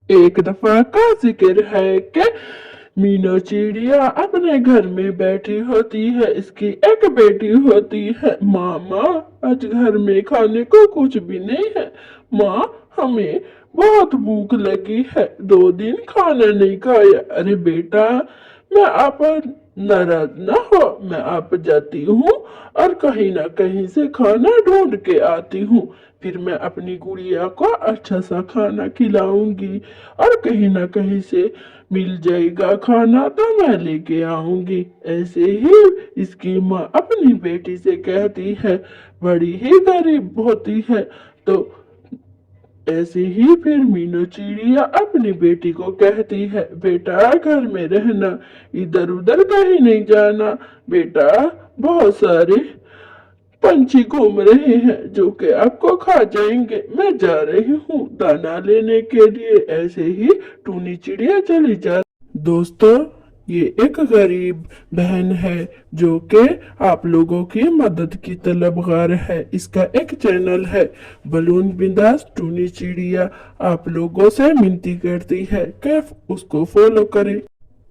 एक दफा का जिक्र है कि मीनू चिड़िया अपने घर में बैठी होती है। इसकी एक बेटी होती है। मामा, आज घर में खाने को कुछ भी नहीं है। माँ, हमें बहुत भूख लगी है, 2 दिन खाना नहीं खाया। अरे बेटा, मैं आप नाराज ना हो, मैं आप जाती हूँ और कहीं ना कहीं से खाना ढूंढ के आती हूँ। फिर मैं अपनी गुड़िया को अच्छा सा खाना खिलाऊंगी और कहीं ना कहीं से मिल जाएगा खाना तो मैं लेके आऊंगी। ऐसे ही इसकी माँ अपनी बेटी से कहती है। बड़ी ही गरीब होती है। तो ऐसे ही फिर मीनू चिड़िया अपनी बेटी को कहती है, बेटा घर में रहना, इधर उधर कहीं नहीं जाना। बेटा, बहुत सारे पंछी घूम रहे हैं जो कि आपको खा जाएंगे। मैं जा रही हूँ दाना लेने के लिए। ऐसे ही टूनी चिड़िया चली जा। दोस्तों, ये एक गरीब बहन है जो कि आप लोगों की मदद की तलबगार है। इसका एक चैनल है बलून बिंदास टूनी चिड़िया। आप लोगों से विनती करती है कि उसको फॉलो करें।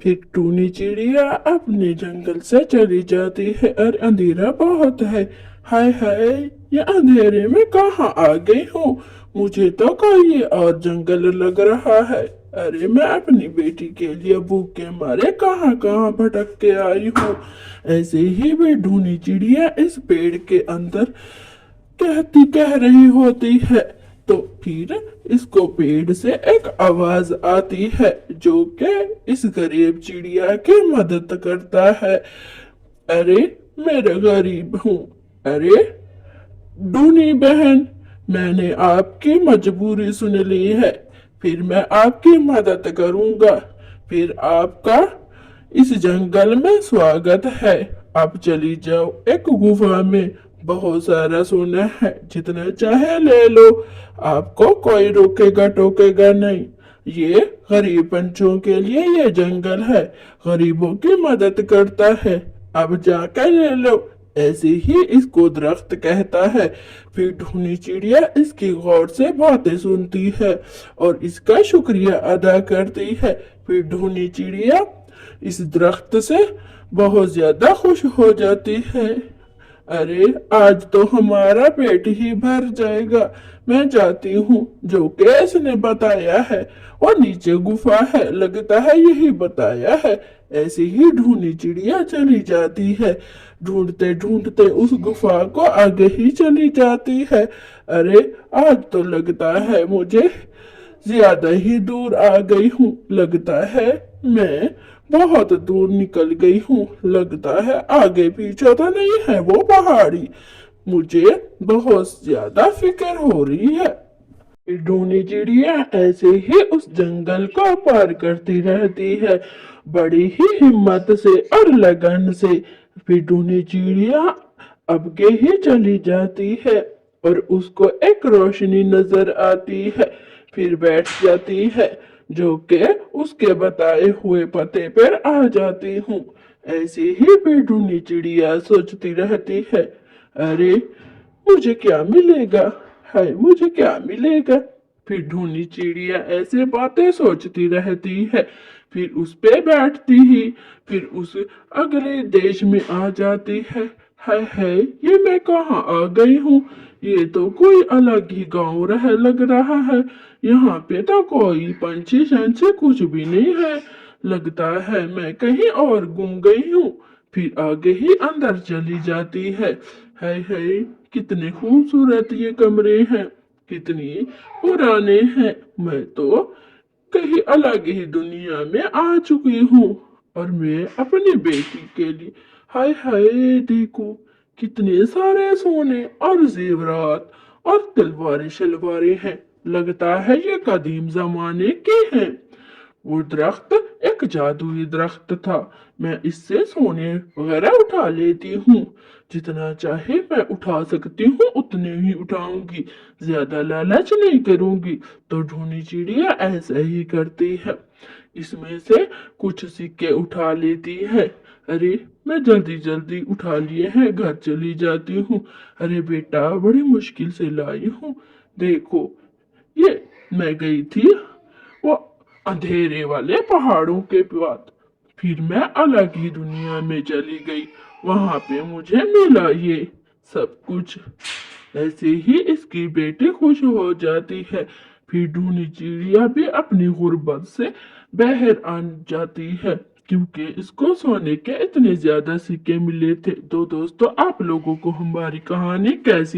फिर टूनी चिड़िया अपने जंगल से चली जाती है और अंधेरा बहुत है। हाय हाय, ये अंधेरे में कहाँ आ गई हूँ? मुझे तो कोई और जंगल लग रहा है। अरे, मैं अपनी बेटी के लिए भूख के मारे कहाँ कहाँ भटक के आई हूँ। ऐसे ही भी ढूंढी चिड़िया इस पेड़ के अंदर कह रही होती है। तो फिर इसको पेड़ से एक आवाज आती है जो कि इस गरीब चिड़िया की मदद करता है। अरे, मेरा गरीब हूँ। अरे डूनी बहन, मैंने आपकी मजबूरी सुन ली है। फिर मैं आपकी मदद करूंगा। फिर आपका इस जंगल में स्वागत है। आप चली जाओ एक गुफा में। बहुत सारा सोना है, जितना चाहे ले लो। आपको कोई रोकेगा टोकेगा नहीं। ये गरीब पंछियों के लिए ये जंगल है, गरीबों की मदद करता है। अब जाकर ले लो। ऐसे ही इसको दरख्त कहता है। फिर ढूंढी चिड़िया इसकी गौर से बातें सुनती है और इसका शुक्रिया अदा करती है। फिर ढूंढी चिड़िया इस दरख्त से बहुत ज्यादा खुश हो जाती है। अरे, आज तो हमारा पेट ही भर जाएगा। मैं जाती हूँ, जो कि इसने बताया है। और नीचे गुफा है, लगता है यही बताया है। ऐसे ही ढूंढी चिड़िया चली जाती है। ढूंढते ढूंढते उस गुफा को आगे ही चली जाती है। अरे, आज तो लगता है मुझे ज्यादा ही दूर आ गई हूँ। लगता है मैं बहुत दूर निकल गई हूँ। लगता है आगे पीछे तो नहीं है वो पहाड़ी। मुझे बहुत ज्यादा फिक्र हो रही है। ढूंढी चिड़िया ऐसे ही उस जंगल को पार करती रहती है, बड़ी ही हिम्मत से और लगन से। फिर ढूंढी चिड़िया आगे ही चली जाती है और उसको एक रोशनी नजर आती है। फिर बैठ जाती है, जो कि उसके बताए हुए पते पर आ जाती हूँ। ऐसे ही फिर ढूंढी चिड़िया सोचती रहती है, अरे मुझे क्या मिलेगा? हाय, मुझे क्या मिलेगा? फिर ढूंढी चिड़िया ऐसे बातें सोचती रहती है। फिर उस पे बैठती ही फिर उस अगले देश में आ जाती है। हाय हाय, ये मैं कहाँ आ गई हूँ? ये तो कोई अलग ही गांव लग रहा है। यहाँ पे तो कोई पंछी शंछी कुछ भी नहीं है। लगता है मैं कहीं और गुम गई हूँ। फिर आगे ही अंदर चली जाती है। हाय हाय, कितने खूबसूरत ये कमरे हैं, कितनी पुराने हैं। मैं तो कहीं अलग ही दुनिया में आ चुकी हूँ। और मैं अपनी बेटी के लिए, हाय हाय देखो, कितने सारे सोने और जेवरात और तलवारें शलवारें हैं। लगता है ये कदीम जमाने के हैं। वो दरख्त एक जादुई दरख्त था। मैं इससे सोने वगैरह उठा लेती हूँ। जितना चाहे मैं उठा सकती हूँ उतने ही उठाऊंगी, ज्यादा लालच नहीं करूंगी। तो ढूंढी चिड़िया ऐसा ही करती है, इसमें से कुछ सिक्के उठा लेती है। अरे, मैं जल्दी जल्दी उठा लिए हैं, घर चली जाती हूँ। अरे बेटा, बड़ी मुश्किल से लाई हूँ। देखो, ये मैं गई थी वो अंधेरे वाले पहाड़ों के बाद। फिर मैं अलग ही दुनिया में चली गई, वहां पे मुझे मिला ये सब कुछ। ऐसे ही इसकी बेटी खुश हो जाती है। फिर ढूंढी चिड़िया भी अपनी गुर्बत से बाहर आ जाती है, क्योंकि इसको सोने के इतने ज्यादा सिक्के मिले थे। तो दोस्तों, आप लोगों को हमारी कहानी कैसी